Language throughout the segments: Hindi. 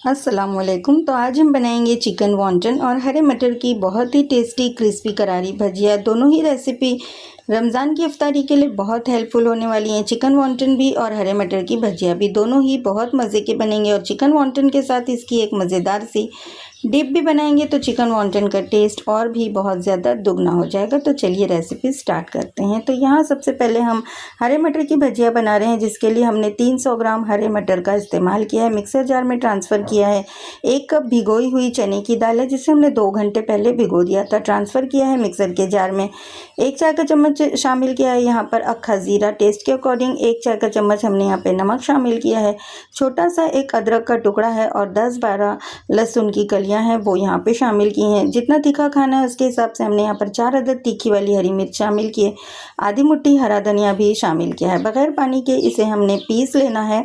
अस्सलामुअलैकुम। तो आज हम बनाएंगे चिकन वॉन्टन और हरे मटर की बहुत ही टेस्टी क्रिस्पी करारी भजिया। दोनों ही रेसिपी रमज़ान की इफ्तारी के लिए बहुत हेल्पफुल होने वाली हैं। चिकन वॉन्टन भी और हरे मटर की भजिया भी दोनों ही बहुत मज़े के बनेंगे और चिकन वॉन्टन के साथ इसकी एक मज़ेदार सी डिप भी बनाएंगे तो चिकन वॉन्टन का टेस्ट और भी बहुत ज़्यादा दुगना हो जाएगा। तो चलिए रेसिपी स्टार्ट करते हैं। तो यहाँ सबसे पहले हम हरे मटर की भजिया बना रहे हैं, जिसके लिए हमने 300 ग्राम हरे मटर का इस्तेमाल किया है। मिक्सर जार में ट्रांसफ़र किया है। 1 कप भिगोई हुई चने की दाल है, जिसे हमने 2 घंटे पहले भिगो दिया था। ट्रांसफ़र किया है मिक्सर के जार में। 1 चाय का चम्मच शामिल किया है यहाँ पर अक्खा ज़ीरा, टेस्ट के अकॉर्डिंग 1 चाय का चम्मच हमने यहाँ पे नमक शामिल किया है। छोटा सा एक अदरक का टुकड़ा है और 10-12 लहसुन की कलियां हैं वो यहाँ पे शामिल की हैं। जितना तीखा खाना है उसके हिसाब से हमने यहाँ पर 4 अदद तीखी वाली हरी मिर्च शामिल किए। आधी मुट्ठी हरा धनिया भी शामिल किया है। बगैर पानी के इसे हमने पीस लेना है।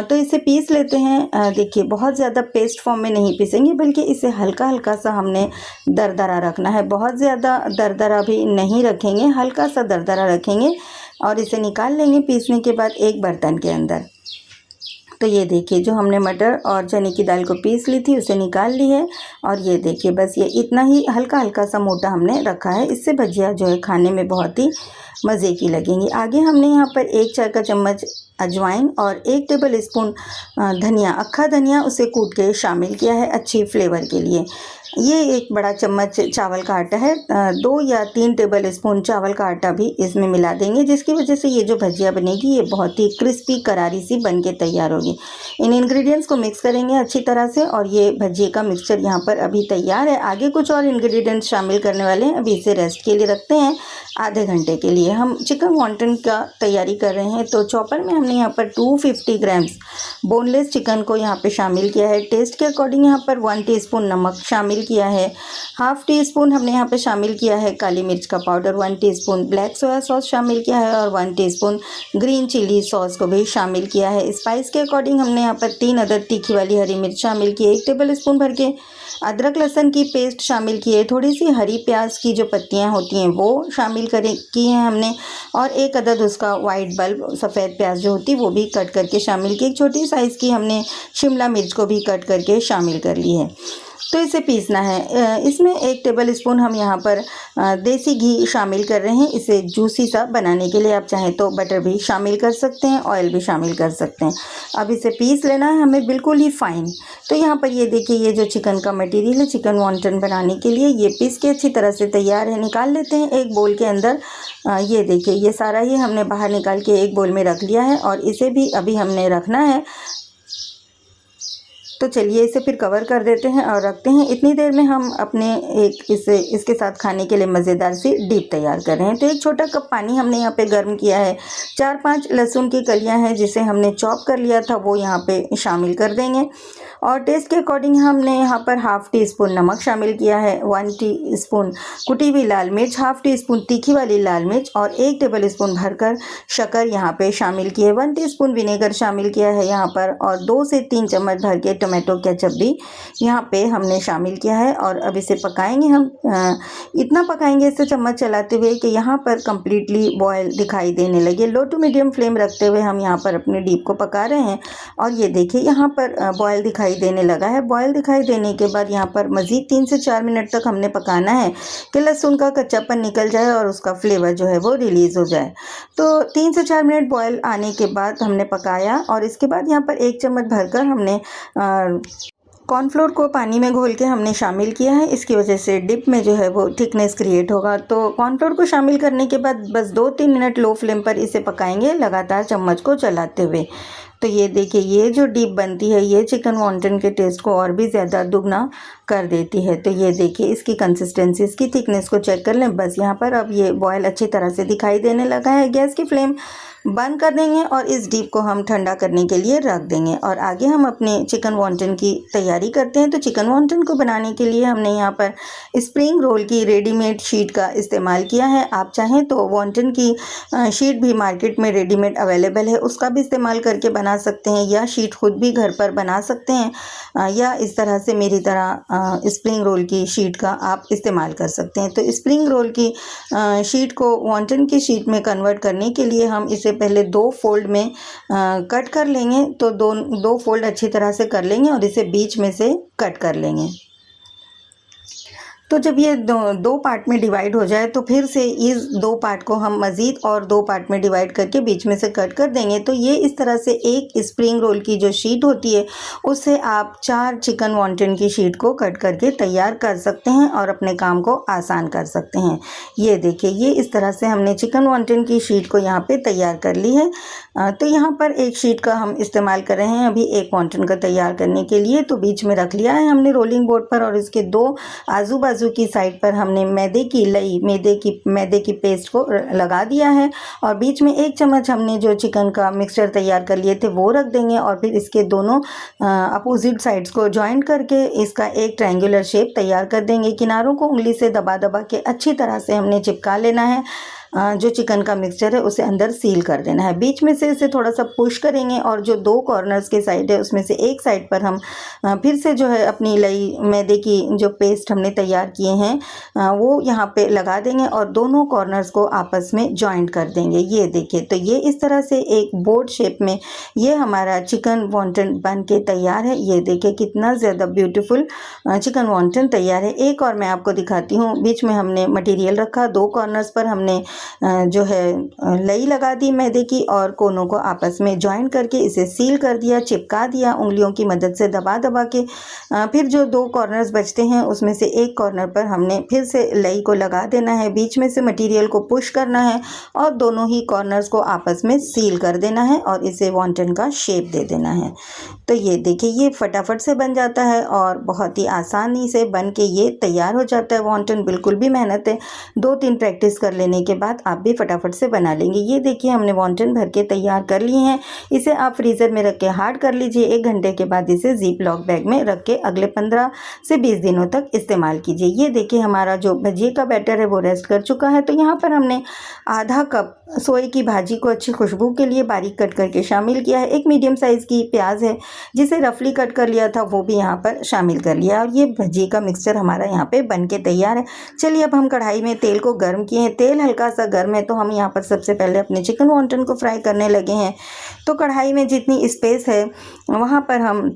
तो इसे पीस लेते हैं। देखिए बहुत ज़्यादा पेस्ट फॉर्म में नहीं पीसेंगे, बल्कि इसे हल्का हल्का सा हमने दरदरा रखना है। बहुत ज़्यादा दरदरा भी नहीं रखेंगे, हल्का सा दरदरा रखेंगे और इसे निकाल लेंगे पीसने के बाद एक बर्तन के अंदर। तो ये देखिए जो हमने मटर और चने की दाल को पीस ली थी उसे निकाल ली है। और ये देखिए बस ये इतना ही हल्का हल्का सा मोटा हमने रखा है। इससे भजिया जो है खाने में बहुत ही मज़े की लगेंगी। आगे हमने यहाँ पर 1 चाय का चम्मच अजवाइन और 1 टेबल स्पून धनिया, अक्खा धनिया, उसे कूट के शामिल किया है अच्छी फ्लेवर के लिए। ये 1 बड़ा चम्मच चावल का आटा है। 2 या 3 टेबल स्पून चावल का आटा भी इसमें मिला देंगे, जिसकी वजह से ये जो भजिया बनेगी ये बहुत ही क्रिस्पी करारी सी बन के तैयार होगी। इन इंग्रेडिएंट्स को मिक्स करेंगे अच्छी तरह से और ये भजिए का मिक्सचर यहाँ पर अभी तैयार है। आगे कुछ और इंग्रेडिएंट्स शामिल करने वाले हैं, अभी इसे रेस्ट के लिए रखते हैं आधे घंटे के लिए। हम चिकन वॉन्टन का तैयारी कर रहे हैं। तो चॉपर में हमने यहाँ पर 250 ग्राम्स बोनलेस चिकन को यहाँ पे शामिल किया है। टेस्ट के अकॉर्डिंग यहाँ पर 1 टीस्पून नमक शामिल किया है। हाफ टी स्पून हमने यहाँ पे शामिल किया है काली मिर्च का powder, 1 teaspoon black soya sauce शामिल किया है और 1 टीस्पून ग्रीन चिली सॉस को भी शामिल किया है। स्पाइस के अकॉर्डिंग हमने यहाँ पर 3 अदद तीखी वाली हरी मिर्च शामिल की है। 1 टेबल स्पून भर के अदरक लहसुन की पेस्ट शामिल की है। थोड़ी सी हरी प्याज की जो पत्तियाँ होती हैं वो शामिल की हैं हमने और 1 अदद उसका वाइट बल्ब सफ़ेद प्याज जो होती है वो भी कट करके शामिल की। एक छोटी साइज़ की हमने शिमला मिर्च को भी कट करके शामिल कर ली है। तो इसे पीसना है। इसमें 1 टेबल स्पून हम यहाँ पर देसी घी शामिल कर रहे हैं इसे जूसी सा बनाने के लिए। आप चाहें तो बटर भी शामिल कर सकते हैं, ऑयल भी शामिल कर सकते हैं। अब इसे पीस लेना है हमें बिल्कुल ही फाइन। तो यहाँ पर ये देखिए ये जो चिकन का मटेरियल है चिकन वॉन्टन बनाने के लिए, ये पीस के अच्छी तरह से तैयार है। निकाल लेते हैं एक बोल के अंदर। ये देखिए ये सारा ही हमने बाहर निकाल के एक बोल में रख लिया है और इसे भी अभी हमने रखना है। तो चलिए इसे फिर कवर कर देते हैं और रखते हैं। इतनी देर में हम अपने इसके साथ खाने के लिए मज़ेदार सी डिप तैयार कर रहे हैं। तो 1 छोटा कप पानी हमने यहाँ पे गर्म किया है। 4-5 लहसुन की कलियां हैं जिसे हमने चॉप कर लिया था वो यहाँ पे शामिल कर देंगे और टेस्ट के अकॉर्डिंग हमने यहाँ पर हाफ टी स्पून नमक शामिल किया है। 1 टीस्पून कुटी हुई लाल मिर्च, हाफ टी स्पून तीखी वाली लाल मिर्च और 1 टेबल स्पून भरकर शक्कर यहाँ पे शामिल किए। 1 टीस्पून विनेगर शामिल किया है यहाँ पर और 2 से 3 चम्मच भर के टोमेटो केचप भी यहाँ पे हमने शामिल किया है। और अब इसे पकाएंगे हम। इतना पकाएंगे इसे चम्मच चलाते हुए कि यहाँ पर कम्प्लीटली बॉयल दिखाई देने लगे। लो टू मीडियम फ्लेम रखते हुए हम यहाँ पर अपने डीप को पका रहे हैं और ये देखिए यहाँ पर बॉयल दिखाई देने लगा है। बॉयल दिखाई देने के बाद यहाँ पर मज़ीद 3 से 4 मिनट तक हमने पकाना है कि लहसुन का कच्चापन निकल जाए और उसका फ्लेवर जो है वो रिलीज़ हो जाए। तो 3 से 4 मिनट बॉयल आने के बाद हमने पकाया और इसके बाद यहाँ पर 1 चम्मच भरकर हमने कॉर्नफ्लोर को पानी में घोल के हमने शामिल किया है। इसकी वजह से डिप में जो है वो थिकनेस क्रिएट होगा। तो कॉर्नफ्लोर को शामिल करने के बाद बस 2-3 मिनट लो फ्लेम पर इसे पकाएंगे लगातार चम्मच को चलाते हुए। तो ये देखिए ये जो डिप बनती है ये चिकन वॉन्टन के टेस्ट को और भी ज़्यादा दुगना कर देती है। तो ये देखिए इसकी कंसिस्टेंसी, इसकी थिकनेस को चेक कर लें। बस यहाँ पर अब ये बॉयल अच्छी तरह से दिखाई देने लगा है। गैस की फ्लेम बंद कर देंगे और इस डीप को हम ठंडा करने के लिए रख देंगे और आगे हम अपने चिकन वॉन्टन की तैयारी करते हैं। तो चिकन वॉन्टन को बनाने के लिए हमने यहाँ पर स्प्रिंग रोल की रेडीमेड शीट का इस्तेमाल किया है। आप चाहें तो वॉन्टन की शीट भी मार्केट में रेडीमेड अवेलेबल है, उसका भी इस्तेमाल करके बना सकते हैं या शीट खुद भी घर पर बना सकते हैं या इस तरह से मेरी तरह स्प्रिंग रोल की शीट का आप इस्तेमाल कर सकते हैं। तो स्प्रिंग रोल की शीट को वॉन्टन की शीट में कन्वर्ट करने के लिए हम इसे पहले 2 फोल्ड में कट कर लेंगे। तो दो फोल्ड अच्छी तरह से कर लेंगे और इसे बीच में से कट कर लेंगे। तो जब ये दो पार्ट में डिवाइड हो जाए तो फिर से इस 2 पार्ट को हम मज़ीद और 2 पार्ट में डिवाइड करके बीच में से कट कर देंगे। तो ये इस तरह से एक स्प्रिंग रोल की जो शीट होती है उससे आप 4 चिकन वॉन्टन की शीट को कट करके तैयार कर सकते हैं और अपने काम को आसान कर सकते हैं। ये देखिए, ये इस तरह से हमने चिकन वॉन्टन की शीट को यहाँ पे तैयार कर ली है। तो यहाँ पर एक शीट का हम इस्तेमाल कर रहे हैं अभी एक वॉन्टन का तैयार करने के लिए। तो बीच में रख लिया है हमने रोलिंग बोर्ड पर और इसके 2 आजू बाजू की साइड पर हमने मैदे की पेस्ट को लगा दिया है और बीच में 1 चम्मच हमने जो चिकन का मिक्सचर तैयार कर लिए थे वो रख देंगे और फिर इसके दोनों अपोजिट साइड्स को जॉइंट करके इसका एक ट्रायंगुलर शेप तैयार कर देंगे। किनारों को उंगली से दबा दबा के अच्छी तरह से हमने चिपका लेना है। जो चिकन का मिक्सचर है उसे अंदर सील कर देना है। बीच में से इसे थोड़ा सा पुश करेंगे और जो 2 कॉर्नर्स के साइड है उसमें से एक साइड पर हम फिर से जो है अपनी मैदे की जो पेस्ट हमने तैयार किए हैं वो यहाँ पे लगा देंगे और दोनों कॉर्नर्स को आपस में जॉइंट कर देंगे। ये देखिए, तो ये इस तरह से एक बोर्ड शेप में ये हमारा चिकन वॉन्टन बन के तैयार है। ये देखिए कितना ज़्यादा ब्यूटीफुल चिकन वॉन्टन तैयार है। एक और मैं आपको दिखाती हूँ। बीच में हमने मटेरियल रखा, 2 कॉर्नर्स पर हमने जो है लई लगा दी मैदे की और कोनों को आपस में जॉइन करके इसे सील कर दिया, चिपका दिया उंगलियों की मदद से दबा दबा के। फिर जो 2 कॉर्नर्स बचते हैं उसमें से एक कॉर्नर पर हमने फिर से लई को लगा देना है, बीच में से मटेरियल को पुश करना है और दोनों ही कॉर्नर्स को आपस में सील कर देना है और इसे वॉन्टन का शेप दे देना है। तो ये देखिए, ये फटाफट से बन जाता है और बहुत ही आसानी से बन के ये तैयार हो जाता है वॉन्टन। बिल्कुल भी मेहनत है, 2-3 प्रैक्टिस कर लेने के बाद आप भी फटाफट से बना लेंगे। ये देखिए, हमने वॉन्टन भर के तैयार कर लिए हैं। इसे आप फ्रीज़र में रख के हार्ड कर लीजिए। 1 घंटे के बाद इसे ज़िप लॉक बैग में रख के अगले 15 से 20 दिनों तक इस्तेमाल कीजिए। ये देखिए, हमारा जो भजिए का बैटर है वो रेस्ट कर चुका है। तो यहाँ पर हमने आधा कप सोए की भाजी को अच्छी खुशबू के लिए बारीक कट करके शामिल किया है। एक मीडियम साइज़ की प्याज है जिसे रफली कट कर लिया था वो भी यहाँ पर शामिल कर लिया और ये भजिए का मिक्सचर हमारा यहाँ पे बन के तैयार है। चलिए, अब हम कढ़ाई में तेल को गर्म किए हैं। तेल हल्का सा गर्म है तो हम यहाँ पर सबसे पहले अपने चिकन वॉन्टन को फ्राई करने लगे हैं। तो कढ़ाई में जितनी स्पेस है वहाँ पर हम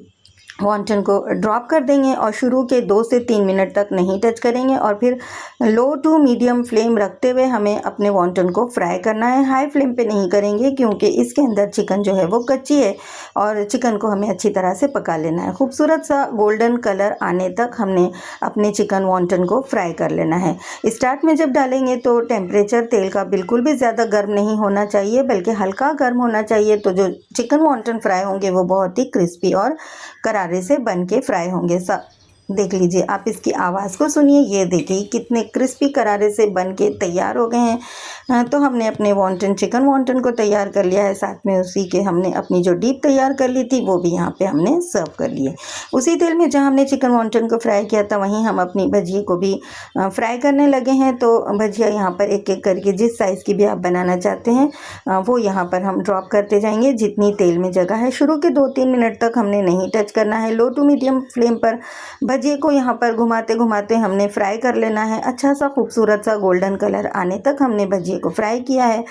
वॉन्टन को ड्रॉप कर देंगे और शुरू के 2 से 3 मिनट तक नहीं टच करेंगे और फिर लो टू मीडियम फ्लेम रखते हुए हमें अपने वॉन्टन को फ्राई करना है। हाई फ्लेम पे नहीं करेंगे क्योंकि इसके अंदर चिकन जो है वो कच्ची है और चिकन को हमें अच्छी तरह से पका लेना है। खूबसूरत सा गोल्डन कलर आने तक हमने अपने चिकन वॉन्टन को फ्राई कर लेना है। स्टार्ट में जब डालेंगे तो टेम्परेचर तेल का बिल्कुल भी ज़्यादा गर्म नहीं होना चाहिए बल्कि हल्का गर्म होना चाहिए। तो जो चिकन वॉन्टन फ्राई होंगे वो बहुत ही क्रिस्पी और करारे से बन के फ्राई होंगे। सब देख लीजिए, आप इसकी आवाज़ को सुनिए। ये देखिए कितने क्रिस्पी करारे से बन के तैयार हो गए हैं। तो हमने अपने चिकन वॉन्टन को तैयार कर लिया है। साथ में उसी के हमने अपनी जो डीप तैयार कर ली थी वो भी यहाँ पे हमने सर्व कर लिए। उसी तेल में जहाँ हमने चिकन वॉन्टन को फ्राई किया था वहीं हम अपनी भजिए को भी फ्राई करने लगे हैं। तो भजिया यहाँ पर एक एक करके जिस साइज़ की भी आप बनाना चाहते हैं वो यहाँ पर हम ड्रॉप करते जाएंगे जितनी तेल में जगह है। शुरू के 2-3 मिनट तक हमने नहीं टच करना है। लो टू मीडियम फ्लेम पर भजिए को यहाँ पर घुमाते घुमाते हमने फ्राई कर लेना है। अच्छा सा खूबसूरत सा गोल्डन कलर आने तक हमने भजिए को फ्राई किया है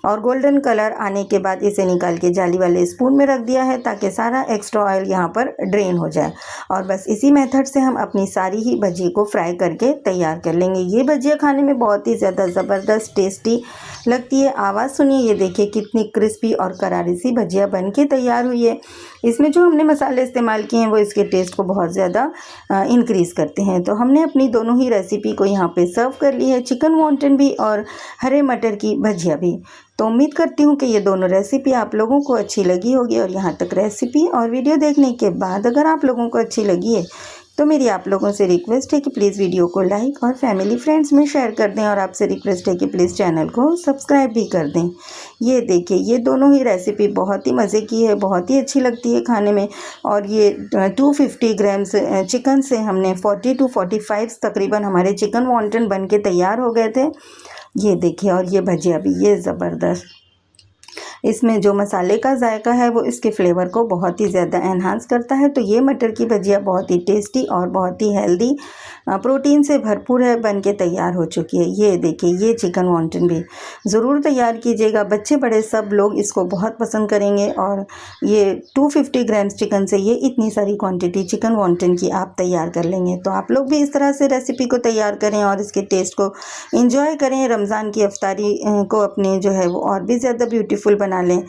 और गोल्डन कलर आने के बाद इसे निकाल के जाली वाले स्पून में रख दिया है ताकि सारा एक्स्ट्रा ऑयल यहाँ पर ड्रेन हो जाए। और बस इसी मेथड से हम अपनी सारी ही भजिए को फ्राई करके तैयार कर लेंगे। ये भजिया खाने में बहुत ही ज़्यादा ज़बरदस्त टेस्टी लगती है। आवाज़ सुनिए, ये देखिए कितनी क्रिस्पी और करारी सी भजिया बन के तैयार हुई है। इसमें जो हमने मसाले इस्तेमाल किए हैं वो इसके टेस्ट को बहुत ज़्यादा इंक्रीज़ करते हैं। तो हमने अपनी दोनों ही रेसिपी को यहाँ पे सर्व कर ली है, चिकन वॉन्टन भी और हरे मटर की भजिया भी। तो उम्मीद करती हूँ कि ये दोनों रेसिपी आप लोगों को अच्छी लगी होगी। और यहाँ तक रेसिपी और वीडियो देखने के बाद अगर आप लोगों को अच्छी लगी है तो मेरी आप लोगों से रिक्वेस्ट है कि प्लीज़ वीडियो को लाइक और फैमिली फ्रेंड्स में शेयर कर दें और आपसे रिक्वेस्ट है कि प्लीज़ चैनल को सब्सक्राइब भी कर दें। ये देखिए, ये दोनों ही रेसिपी बहुत ही मज़े की है, बहुत ही अच्छी लगती है खाने में। और ये 250 ग्राम्स चिकन से हमने 40 to 45 तकरीबन हमारे चिकन वॉन्टन बन के तैयार हो गए थे। ये देखिए, और ये भजिया भी ये ज़बरदस्त इसमें जो मसाले का जायका है वो इसके फ्लेवर को बहुत ही ज़्यादा एनहांस करता है। तो ये मटर की भजिया बहुत ही टेस्टी और बहुत ही हेल्दी प्रोटीन से भरपूर है, बन के तैयार हो चुकी है। ये देखिए, ये चिकन वॉन्टन भी ज़रूर तैयार कीजिएगा, बच्चे बड़े सब लोग इसको बहुत पसंद करेंगे। और ये 250 ग्राम्स चिकन से ये इतनी सारी क्वांटिटी चिकन वॉन्टन की आप तैयार कर लेंगे। तो आप लोग भी इस तरह से रेसिपी को तैयार करें और इसके टेस्ट को एंजॉय करें। रमज़ान की इफ्तारी को अपने जो है वो और भी ज़्यादा ब्यूटीफुल बना लें।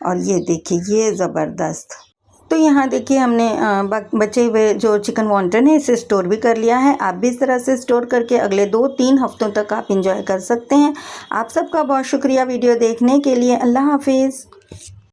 और ये देखिए, ये ज़बरदस्त। तो यहाँ देखिए, हमने बचे हुए जो चिकन वॉन्टन है इसे स्टोर भी कर लिया है। आप भी इस तरह से स्टोर करके अगले 2-3 हफ्तों तक आप इंजॉय कर सकते हैं। आप सबका बहुत शुक्रिया वीडियो देखने के लिए। अल्लाह हाफिज़।